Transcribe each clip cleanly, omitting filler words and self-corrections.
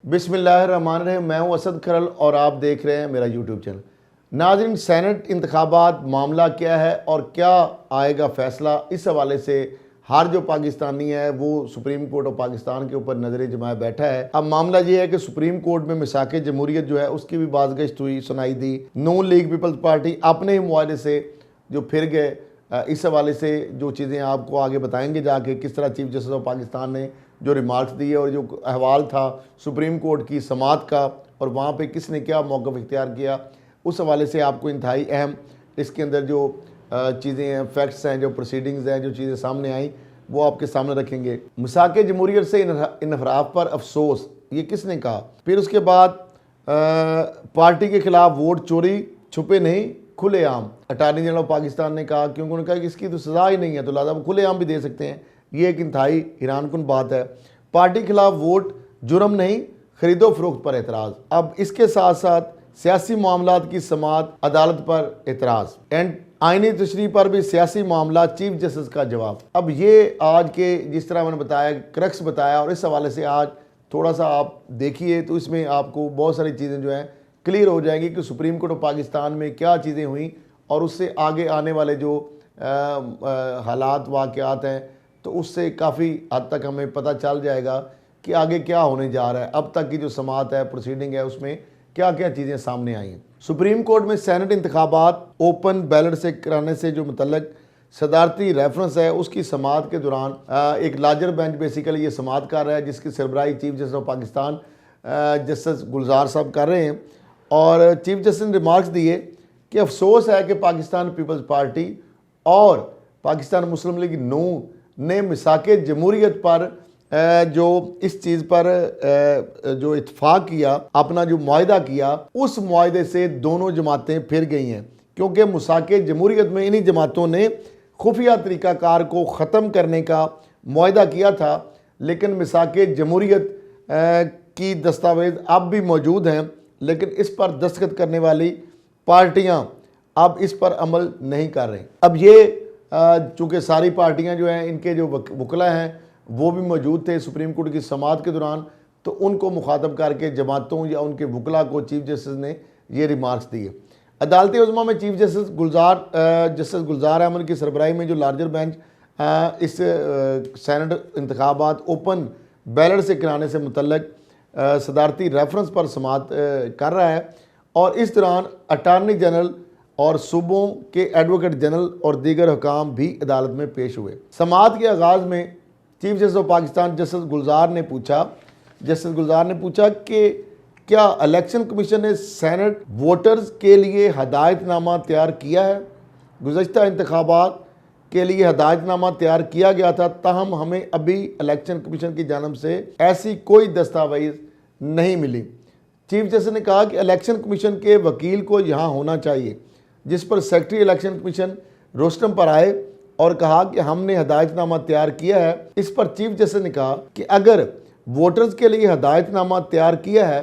बिस्मिल्लाहिर्रहमानिर्रहीम। मैं हूं असद खरल और आप देख रहे हैं मेरा यूट्यूब चैनल। नाज़रीन, सेनेट इंतखाबात मामला क्या है और क्या आएगा फैसला, इस हवाले से हर जो पाकिस्तानी है वो सुप्रीम कोर्ट ऑफ पाकिस्तान के ऊपर नज़र जमाए बैठा है। अब मामला ये है कि सुप्रीम कोर्ट में मिसाक जमहूरियत जो है उसकी भी बाज़गश्त हुई, सुनाई दी। नून लीग पीपल्स पार्टी अपने ही मुआहदे से जो फिर गए, इस हवाले से जो चीज़ें आपको आगे बताएंगे जाके, किस तरह चीफ जस्टिस ऑफ पाकिस्तान ने जो रिमार्क्स दिए और जो अहवाल था सुप्रीम कोर्ट की समाअत का और वहाँ पे किसने क्या मौक़िफ़ इख्तियार किया, उस हवाले से आपको इंतहाई अहम इसके अंदर जो चीज़ें हैं, फैक्ट्स हैं, जो प्रोसीडिंग्स हैं, जो चीज़ें सामने आई वो आपके सामने रखेंगे। मिसाक जमहूरियत से इनहराफ पर अफसोस, ये किसने कहा? फिर उसके बाद पार्टी के खिलाफ वोट चोरी छुपे नहीं खुलेआम, अटार्नी जनरल ऑफ पाकिस्तान ने कहा, क्योंकि उन्होंने कहा कि इसकी तो सज़ा ही नहीं है, तो लिहाजा वो खुलेआम भी दे सकते हैं। ये एक इंतहाई हैरानकुन बात है। पार्टी के खिलाफ वोट जुर्म नहीं, खरीदो फरोख्त पर एतराज़। अब इसके साथ साथ सियासी मामलात की समाअत, अदालत पर एतराज़ एंड आईनी तशरीह पर भी सियासी मामला, चीफ जस्टिस का जवाब। अब ये आज के जिस तरह मैंने बताया क्रक्स बताया, और इस हवाले से आज थोड़ा सा आप देखिए तो इसमें आपको बहुत सारी चीज़ें जो हैं क्लियर हो जाएंगी कि सुप्रीम कोर्ट ऑफ पाकिस्तान में क्या चीज़ें हुई और उससे आगे आने वाले जो हालात वाक़यात हैं, तो उससे काफ़ी हद तक हमें पता चल जाएगा कि आगे क्या होने जा रहा है। अब तक की जो समाअत है, प्रोसीडिंग है, उसमें क्या क्या चीज़ें सामने आई हैं। सुप्रीम कोर्ट में सेनेट इंतखाबात ओपन बैलेट से कराने से जो मुतल्लक सदारती रेफरेंस है, उसकी समाअत के दौरान एक लार्जर बेंच बेसिकली ये समाअत कर रहा है, जिसकी सरबराही chief justice of Pakistan justice Gulzar साहब कर रहे हैं। और चीफ जस्टिस ने रिमार्क्स दिए कि अफसोस है कि पाकिस्तान पीपल्स पार्टी और पाकिस्तान मुस्लिम लीग नून ने मिसाक जमहूरियत पर जो इस चीज़ पर जो इत्फाक किया, अपना जो मुआहिदा किया, उस मुआहिदे से दोनों जमातें फिर गई हैं, क्योंकि मिसाक जमहूरियत में इन्हीं जमातों ने खुफिया तरीक़ाकार को ख़त्म करने का मुआहिदा किया था, लेकिन मिसाक जमहूरियत की दस्तावेज़ अब भी मौजूद हैं, लेकिन इस पर दस्तखत करने वाली पार्टियां अब इस पर अमल नहीं कर रही। अब ये चूँकि सारी पार्टियां जो हैं, इनके जो वकला हैं वो भी मौजूद थे सुप्रीम कोर्ट की समाअत के दौरान, तो उनको मुखातब करके जमातों या उनके वकला को चीफ जस्टिस ने ये रिमार्क्स दिए। अदालत उज़्मा में चीफ जस्टिस गुलजार अहमद की सरबराही में जो लार्जर बेंच इस सेनेट इंतखाबात ओपन बैलेट से कराने से मुतल्लक सदारती रेफरेंस पर समाअत कर रहा है, और इस दौरान अटार्नी जनरल और सूबों के एडवोकेट जनरल और दीगर हुकाम भी अदालत में पेश हुए। समाअत के आगाज़ में chief justice of Pakistan justice Gulzar ने पूछा कि क्या इलेक्शन कमीशन ने सेनेट वोटर्स के लिए हदायतनामा तैयार किया है? गुज़श्ता इंतखाबात के लिए हदायतनामा तैयार किया गया था, ताहम हमें अभी इलेक्शन कमीशन की जानिब से ऐसी कोई दस्तावेज़ नहीं मिली। चीफ जस्टिस ने कहा कि इलेक्शन कमीशन के वकील को यहाँ होना चाहिए, जिस पर सेक्रेटरी इलेक्शन कमीशन रोस्टम पर आए और कहा कि हमने हदायतनामा तैयार किया है। इस पर चीफ जस्टिस ने कहा कि अगर वोटर्स के लिए हदायतनामा तैयार किया है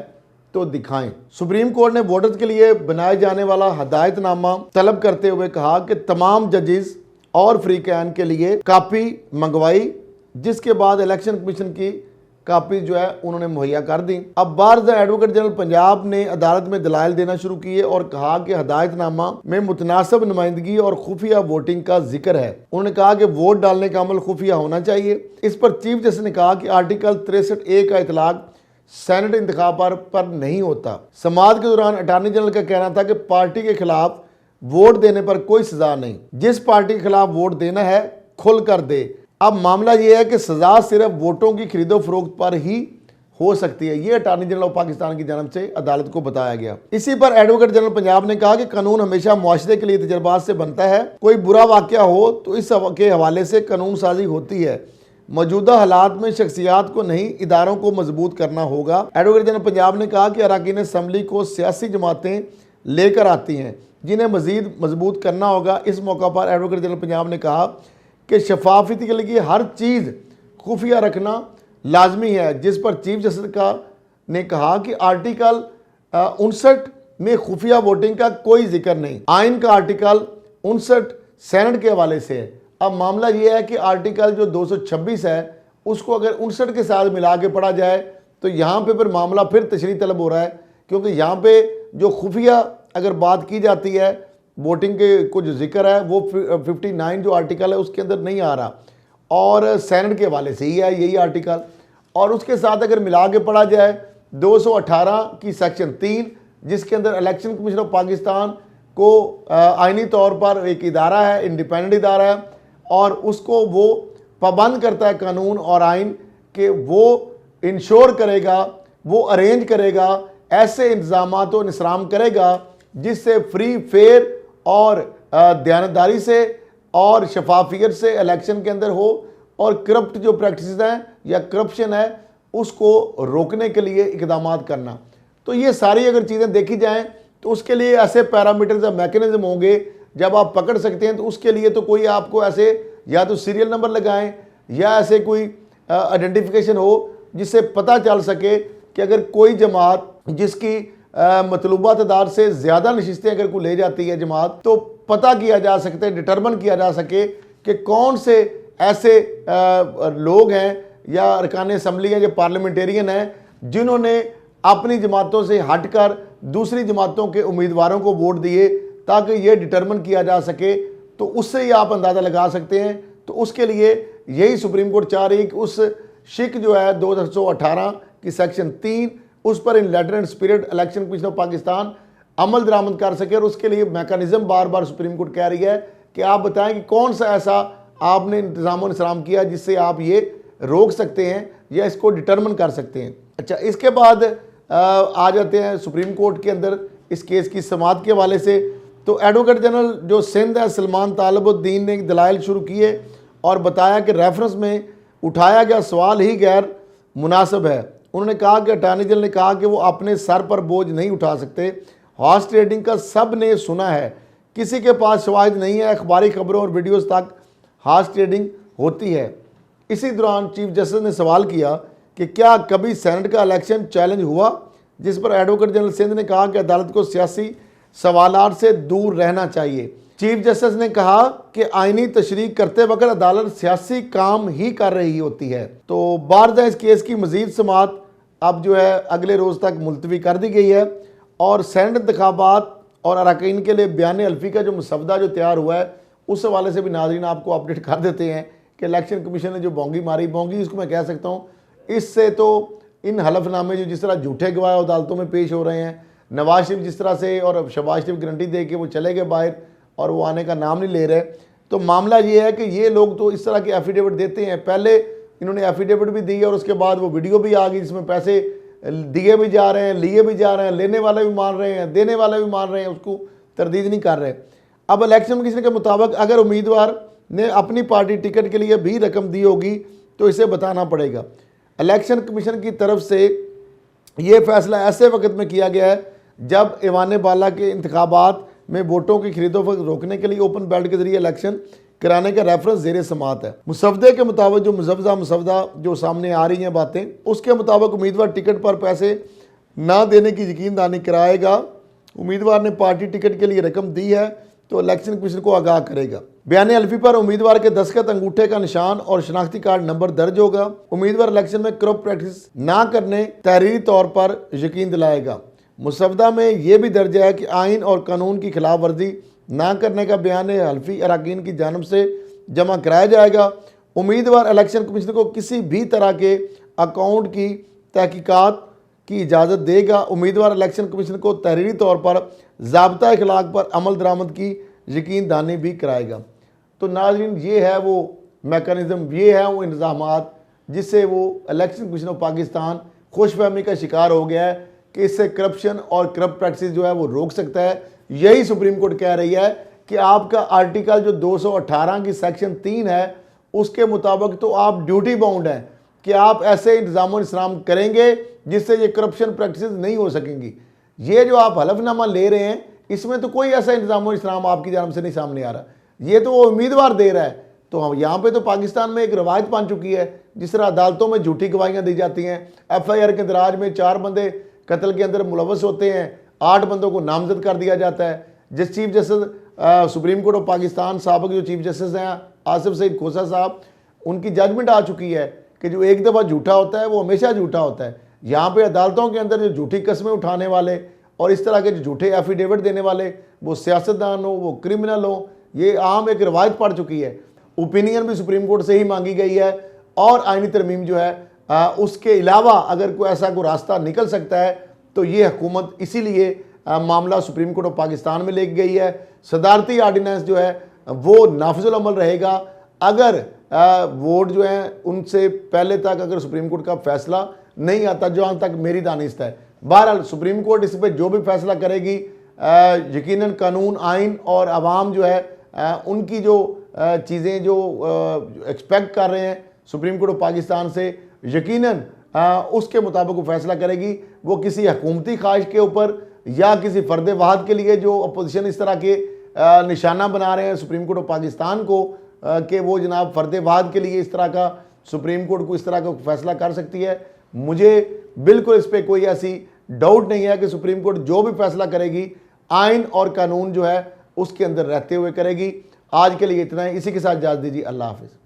तो दिखाएं। सुप्रीम कोर्ट ने वोटर्स के लिए बनाए जाने वाला हदायतनामा तलब करते हुए कहा कि तमाम जजेस और फ्रीकैन के लिए कापी मंगवाई, जिसके बाद इलेक्शन कमीशन की कापी जो है उन्होंने मुहैया कर दी। अब बार एडवोकेट जनरल पंजाब ने अदालत में दलाइल देना शुरू किए और कहा कि हदायतनामा में मुतनासिब नुमाइंदगी और खुफिया वोटिंग का जिक्र है। उन्होंने कहा कि वोट डालने का अमल खुफिया होना चाहिए। इस पर चीफ जस्टिस ने कहा कि आर्टिकल 63A का इतलाक सेनेट इंतखाब पर नहीं होता। समाअत के दौरान अटार्नी जनरल का कहना था कि पार्टी के खिलाफ वोट देने पर कोई सजा नहीं, जिस पार्टी के खिलाफ वोट देना है खुल कर दे। अब मामला यह है कि सजा सिर्फ वोटों की खरीदो फरोख्त पर ही हो सकती है, ये अटार्नी जनरल ऑफ पाकिस्तान की जानब से अदालत को बताया गया। इसी पर एडवोकेट जनरल पंजाब ने कहा कि कानून हमेशा मुआशरे के लिए तजर्बात से बनता है, कोई बुरा वाक़या हो तो इस के हवाले से कानून साजी होती है। मौजूदा हालात में शख्सियात को नहीं, इदारों को मजबूत करना होगा। एडवोकेट जनरल पंजाब ने कहा कि अरकान असम्बली को सियासी जमातें लेकर आती हैं, जिन्हें मजीद मजबूत करना होगा। इस मौका पर एडवोकेट जनरल पंजाब ने कहा कि शफाफियत के लिए हर चीज़ खुफिया रखना लाजमी है, जिस पर चीफ जस्टिस ने कहा कि आर्टिकल 59 में खुफिया वोटिंग का कोई जिक्र नहीं। आइन का आर्टिकल 59 सेनेट के हवाले से है। अब मामला ये है कि आर्टिकल जो 226 है उसको अगर 59 के साथ मिला के पढ़ा जाए तो यहाँ पे फिर मामला फिर तशरीह तलब हो रहा है, क्योंकि यहाँ पे जो खुफिया अगर बात की जाती है वोटिंग के कुछ जिक्र है वो 59 जो आर्टिकल है उसके अंदर नहीं आ रहा, और सेनेट के हवाले से ही है यही आर्टिकल। और उसके साथ अगर मिला के पढ़ा जाए 218 की सेक्शन 3, जिसके अंदर इलेक्शन कमीशन ऑफ पाकिस्तान को आइनी तौर पर एक इदारा है, इंडिपेंडेंट इदारा है, और उसको वो पाबंद करता है कानून और आइन कि वो इंश्योर करेगा, वो अरेंज करेगा, ऐसे इंतजामात और निसराम करेगा जिससे फ्री फेयर और दयानतदारी से और शफाफियत से इलेक्शन के अंदर हो, और करप्ट जो प्रैक्टिस हैं या करप्शन है उसको रोकने के लिए इकदाम करना। तो ये सारी अगर चीज़ें देखी जाएं तो उसके लिए ऐसे पैरामीटर्स या मैकेनिज्म होंगे जब आप पकड़ सकते हैं। तो उसके लिए तो कोई आपको ऐसे या तो सीरियल नंबर लगाएं या ऐसे कोई आइडेंटिफिकेशन हो जिससे पता चल सके कि अगर कोई जमात जिसकी मतलूबा तादाद से ज़्यादा नशिस्तें अगर कोई ले जाती है जमात, तो पता किया जा सकता है, डिटरमिन किया जा सके कि कौन से ऐसे लोग हैं या अरकान असम्बली हैं या पार्लियामेंटेरियन हैं जिन्होंने अपनी जमातों से हटकर दूसरी जमातों के उम्मीदवारों को वोट दिए, ताकि ये डिटरमिन किया जा सके। तो उससे ही आप अंदाज़ा लगा सकते हैं। तो उसके लिए यही सुप्रीम कोर्ट चाह रही है कि उस शिक जो है 218 की सेक्शन 3 उस पर in letter and spirit election commission of Pakistan अमल दरामद कर सके। और उसके लिए मैकेनिज्म बार बार सुप्रीम कोर्ट कह रही है कि आप बताएं कि कौन सा ऐसा आपने इंतजाम निसराम किया जिससे आप ये रोक सकते हैं या इसको डिटरमिन कर सकते हैं। अच्छा, इसके बाद आ जाते हैं सुप्रीम कोर्ट के अंदर इस केस की समाअत के हवाले से। तो एडवोकेट जनरल जो सिंध है सलमान तालिबुद्दीन ने दलाइल शुरू किए और बताया कि रेफरेंस में उठाया गया सवाल ही गैर मुनासिब है। उन्होंने कहा कि अटॉर्नी जनरल ने कहा कि वो अपने सर पर बोझ नहीं उठा सकते। हॉर्स ट्रेडिंग का सब ने सुना है, किसी के पास शवाहिद नहीं है, अखबारी खबरों और वीडियोज़ तक हॉर्स ट्रेडिंग होती है। इसी दौरान चीफ जस्टिस ने सवाल किया कि क्या कभी सेनेट का इलेक्शन चैलेंज हुआ, जिस पर एडवोकेट जनरल सिंध ने कहा कि अदालत को सियासी सवालात से दूर रहना चाहिए। चीफ जस्टिस ने कहा कि आईनी तशरीह करते वक्त अदालत सियासी काम ही कर रही होती है। तो बारदा इस केस की मजीद समाअत अब जो है अगले रोज़ तक मुलतवी कर दी गई है। और सेनेट इंतखाबात और अरकान के लिए बयान अल्फी का जो मसवदा जो तैयार हुआ है उस हवाले से भी नाज़रीन आपको अपडेट कर देते हैं कि इलेक्शन कमीशन ने जो बोंगी मारी, बोंगी इसको मैं कह सकता हूँ, इससे तो इन हलफनामे जो जिस तरह झूठे गवाह अदालतों में पेश हो रहे हैं, नवाज शरीफ जिस तरह से और शहबाज शरीफ गारंटी दे के वो चले गए बाहर और वो आने का नाम नहीं ले रहे। तो मामला ये है कि ये लोग तो इस तरह के एफिडेविट देते हैं, पहले इन्होंने एफिडेविट भी दी और उसके बाद वो वीडियो भी आ गई जिसमें पैसे दिए भी जा रहे हैं, लिए भी जा रहे हैं, लेने वाले भी मान रहे हैं, देने वाले भी मान रहे हैं, उसको तरदीद नहीं कर रहे। अब इलेक्शन कमीशन के मुताबिक अगर उम्मीदवार ने अपनी पार्टी टिकट के लिए भी रकम दी होगी तो इसे बताना पड़ेगा। इलेक्शन कमीशन की तरफ से ये फैसला ऐसे वक्त में किया गया है जब ऐवान बाला के इंतखाबात में वोटों की खरीदोफरोख्त रोकने के लिए ओपन बैलेट के जरिए इलेक्शन कराने का रेफरेंस ज़ेर समाअत है। मुसवदे के मुताबिक जो मसवदा जो सामने आ रही हैं बातें, उसके मुताबिक उम्मीदवार टिकट पर पैसे ना देने की यकीन दहानी कराएगा। उम्मीदवार ने पार्टी टिकट के लिए रकम दी है तो इलेक्शन कमीशन को आगाह करेगा। बयान अल्फी पर उम्मीदवार के दस्तखत, अंगूठे का निशान और शनाख्ती कार्ड नंबर दर्ज होगा। उम्मीदवार इलेक्शन में करप्ट प्रैक्टिस ना करने तहरीरी तौर पर यकीन दिलाएगा। मुसवदा में यह भी दर्ज है कि आइन और कानून की खिलाफ वर्जी ना करने का बयान हल्फी अरकान की जानब से जमा कराया जाएगा। उम्मीदवार इलेक्शन कमीशन को किसी भी तरह के अकाउंट की तहकीकात की इजाज़त देगा। उम्मीदवार इलेक्शन कमीशन को तहरीरी तौर पर ज़ाब्ता अखलाक पर अमल दरामद की यकीन दहानी भी कराएगा। तो नाज़रीन, ये है वो मैकेनिज़्म, ये है वो इंतज़ामात जिससे वो इलेक्शन कमीशन ऑफ पाकिस्तान खुशफहमी का शिकार हो गया है कि इससे करप्शन और करप्ट प्रैक्टिस जो है वो रोक सकता है। यही सुप्रीम कोर्ट कह रही है कि आपका आर्टिकल जो 218 की सेक्शन 3 है उसके मुताबिक तो आप ड्यूटी बाउंड हैं कि आप ऐसे इंतजाम इंतजाम करेंगे जिससे ये करप्शन प्रैक्टिस नहीं हो सकेंगी। ये जो आप हलफनामा ले रहे हैं इसमें तो कोई ऐसा इंतजाम इंतजाम आपकी जानब से नहीं सामने आ रहा, ये तो वो उम्मीदवार दे रहा है। तो यहाँ पे तो पाकिस्तान में एक रवायत बन चुकी है जिस तरह अदालतों में झूठी गवाहियाँ दी जाती हैं। FIR के इंदराज में 4 बंदे कत्ल के अंदर मुलवस होते हैं, 8 बंदों को नामजद कर दिया जाता है। जिस chief justice supreme court of Pakistan साबिक जो चीफ जस्टिस हैं आसिफ सईद खोसा साहब, उनकी जजमेंट आ चुकी है कि जो एक दफ़ा झूठा होता है वो हमेशा झूठा होता है। यहाँ पे अदालतों के अंदर जो झूठी कस्में उठाने वाले और इस तरह के जो झूठे एफिडेविट देने वाले, वो सियासतदान हो, वो क्रिमिनल हो, ये आम एक रवायत पड़ चुकी है। ओपिनियन भी सुप्रीम कोर्ट से ही मांगी गई है और आईनी तरमीम जो है उसके अलावा अगर कोई ऐसा कोई रास्ता निकल सकता है तो ये हुकूमत इसीलिए मामला सुप्रीम कोर्ट ऑफ पाकिस्तान में लेके गई है। सदारती आर्डिनेंस जो है वो नाफिजुल अमल रहेगा। अगर वोट जो है उनसे पहले तक अगर सुप्रीम कोर्ट का फैसला नहीं आता, जहाँ तक मेरी दानिस्त है, बहरहाल सुप्रीम कोर्ट इस पर जो भी फैसला करेगी यकीनन कानून, आइन और आवाम जो है उनकी जो चीज़ें जो एक्सपेक्ट कर रहे हैं सुप्रीम कोर्ट ऑफ पाकिस्तान से, यकीनन उसके मुताबिक वो फैसला करेगी। वो किसी हुकूमती ख्वाहिश के ऊपर या किसी फ़र्द वाहद के लिए जो अपोजिशन इस तरह के निशाना बना रहे हैं सुप्रीम कोर्ट ऑफ पाकिस्तान को कि वो जनाब फ़र्द वाहद के लिए इस तरह का सुप्रीम कोर्ट को इस तरह का फैसला कर सकती है, मुझे बिल्कुल इस पर कोई ऐसी डाउट नहीं है कि सुप्रीम कोर्ट जो भी फैसला करेगी आइन और कानून जो है उसके अंदर रहते हुए करेगी। आज के लिए इतना ही, इसी के साथ इजाज़त दीजिए। अल्लाह हाफ़िज़।